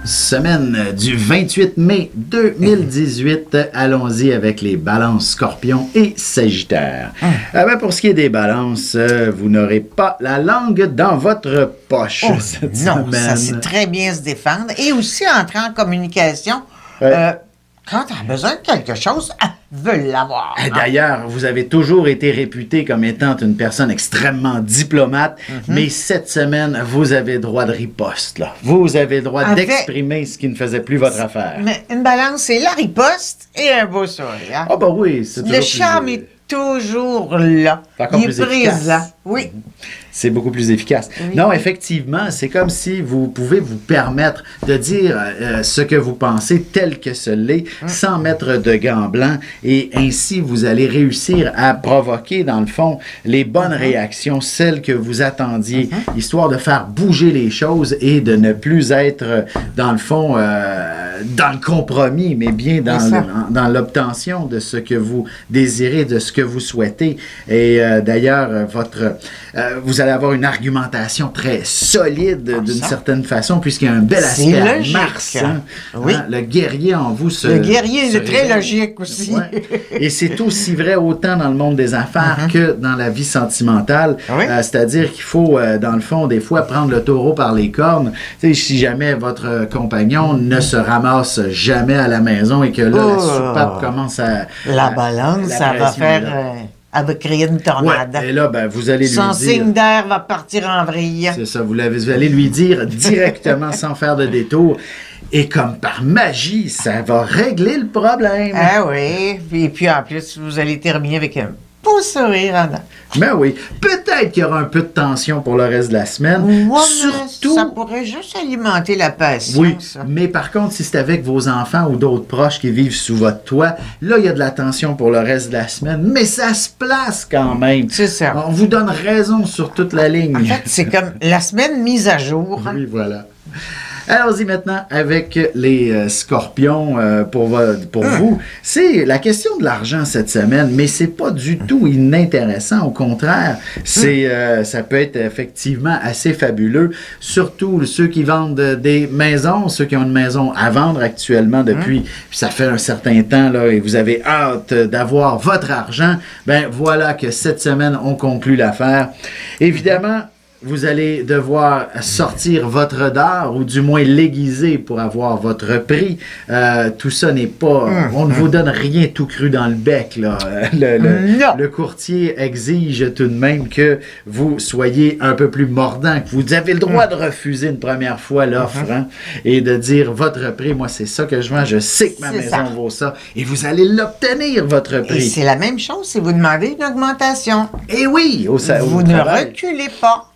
Semaine du 28 mai 2018. Allons-y avec les balances Scorpion et Sagittaire. Pour ce qui est des balances, vous n'aurez pas la langue dans votre poche cette non, semaine. Ça sait très bien se défendre. Et aussi entrer en communication. Quand tu as besoin de quelque chose, veulent l'avoir. D'ailleurs, vous avez toujours été réputé comme étant une personne extrêmement diplomate, mais cette semaine, vous avez droit de riposte. Là. Vous avez droit d'exprimer ce qui ne faisait plus votre affaire. Mais une balance, c'est la riposte et un beau sourire. Ah bah oui, c'est toujours le charme est toujours là. Il est présent. Oui. C'est beaucoup plus efficace. Oui. Non, effectivement, c'est comme si vous pouvez vous permettre de dire ce que vous pensez tel que ce l'est, sans mettre de gants blancs, et ainsi vous allez réussir à provoquer, dans le fond, les bonnes réactions, celles que vous attendiez, histoire de faire bouger les choses et de ne plus être, dans le fond, dans le compromis, mais bien dans l'obtention de ce que vous désirez, de ce que vous souhaitez. Et d'ailleurs, vous allez avoir une argumentation très solide d'une certaine façon, puisqu'il y a un bel aspect à Mars. Oui. Le guerrier en vous le guerrier est très logique aussi. Ouais. Et c'est aussi vrai autant dans le monde des affaires que dans la vie sentimentale. C'est-à-dire qu'il faut, dans le fond, des fois, prendre le taureau par les cornes. Si jamais votre compagnon ne se ramasse jamais à la maison et que là, la soupape commence à... La balance, ça va faire... Elle va créer une tornade. Ouais, et là, vous allez lui dire... Son signe d'air va partir en vrille. C'est ça, vous allez lui dire directement sans faire de détour. Et comme par magie, ça va régler le problème. Ah oui, et puis en plus, vous allez terminer avec un beau sourire en Ben oui, peut-être qu'il y aura un peu de tension pour le reste de la semaine. Ouais, surtout... ça pourrait juste alimenter la passion. Oui, ça. Mais par contre, si c'est avec vos enfants ou d'autres proches qui vivent sous votre toit, là, il y a de la tension pour le reste de la semaine, mais ça se place quand même. C'est ça. On vous donne raison sur toute la ligne. En fait, c'est comme la semaine mise à jour. Oui, voilà. Allons-y maintenant avec les scorpions pour vous. C'est la question de l'argent cette semaine, mais c'est pas du tout inintéressant. Au contraire, ça peut être effectivement assez fabuleux. Surtout ceux qui vendent des maisons, ceux qui ont une maison à vendre actuellement depuis, ça fait un certain temps, là, et vous avez hâte d'avoir votre argent. Ben voilà que cette semaine, on conclut l'affaire. Évidemment, vous allez devoir sortir votre dard, ou du moins l'aiguiser pour avoir votre prix. Tout ça n'est pas... On ne vous donne rien tout cru dans le bec. Là. Le courtier exige tout de même que vous soyez un peu plus mordant, que vous avez le droit de refuser une première fois l'offre et de dire votre prix. Moi, c'est ça que je vends. Je sais que ma maison vaut ça. Et vous allez l'obtenir, votre prix. Et c'est la même chose si vous demandez une augmentation. Et oui! Vous ne reculez pas.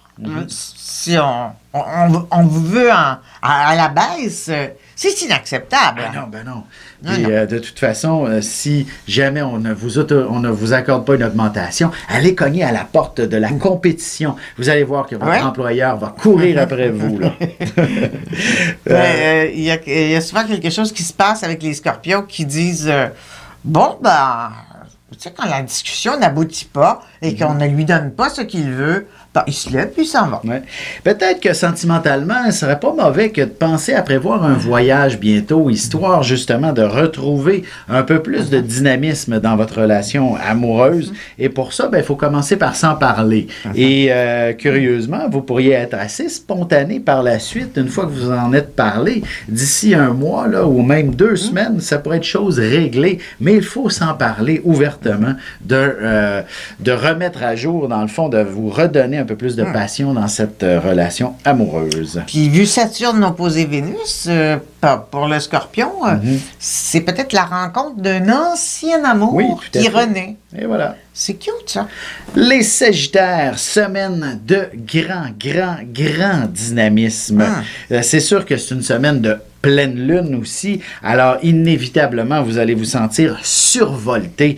Si on vous veut à la baisse, c'est inacceptable. Ben non. Et de toute façon, si jamais on ne vous accorde pas une augmentation, allez cogner à la porte de la compétition. Vous allez voir que votre employeur va courir après vous. Il y a souvent quelque chose qui se passe avec les scorpions qui disent tu sais, quand la discussion n'aboutit pas et qu'on ne lui donne pas ce qu'il veut, il se lève puis il s'en va. Ouais. Peut-être que sentimentalement, ce serait pas mauvais que de penser à prévoir un voyage bientôt, histoire justement de retrouver un peu plus de dynamisme dans votre relation amoureuse. Et pour ça, il faut commencer par s'en parler. Et curieusement, vous pourriez être assez spontané par la suite, une fois que vous en êtes parlé. D'ici un mois, là, ou même 2 semaines, ça pourrait être chose réglée, mais il faut s'en parler ouvertement, de remettre à jour, dans le fond, de vous redonner un peu plus de passion dans cette relation amoureuse. Puis vu Saturne opposé Vénus, pour le Scorpion, c'est peut-être la rencontre d'un ancien amour qui renaît. Et voilà. C'est cute, ça. Les Sagittaires, semaine de grand dynamisme. C'est sûr que c'est une semaine de pleine lune aussi, alors inévitablement, vous allez vous sentir survolté.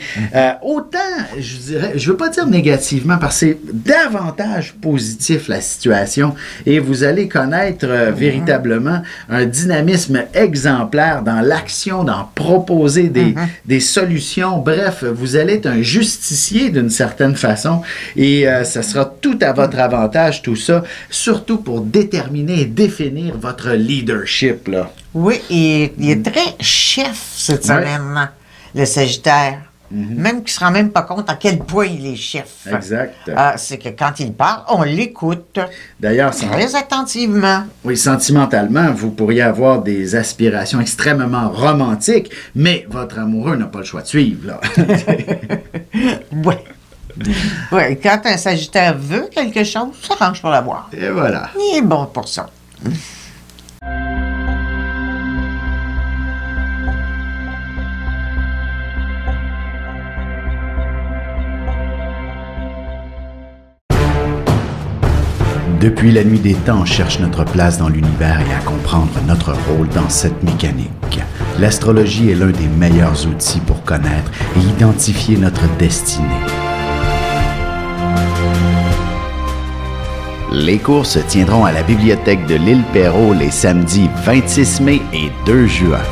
Autant, je dirais, je ne veux pas dire négativement, parce que c'est davantage positif la situation, et vous allez connaître véritablement un dynamisme exemplaire dans l'action, dans proposer des solutions. Bref, vous allez être un justicier d'une certaine façon, et ça sera tout à votre avantage, tout ça, surtout pour déterminer et définir votre leadership, là. Oui, et il est très chef cette semaine, le Sagittaire. Même qu'il ne se rend même pas compte à quel point il est chef. Exact. C'est que quand il parle, on l'écoute. D'ailleurs, très attentivement. Oui, sentimentalement, vous pourriez avoir des aspirations extrêmement romantiques, mais votre amoureux n'a pas le choix de suivre, là. Oui. Ouais, quand un Sagittaire veut quelque chose, ça s'arrange pour l'avoir. Et voilà. Il est bon pour ça. Depuis la nuit des temps, on cherche notre place dans l'univers et à comprendre notre rôle dans cette mécanique. L'astrologie est l'un des meilleurs outils pour connaître et identifier notre destinée. Les cours se tiendront à la bibliothèque de l'Île Perrot les samedis 26 mai et 2 juin.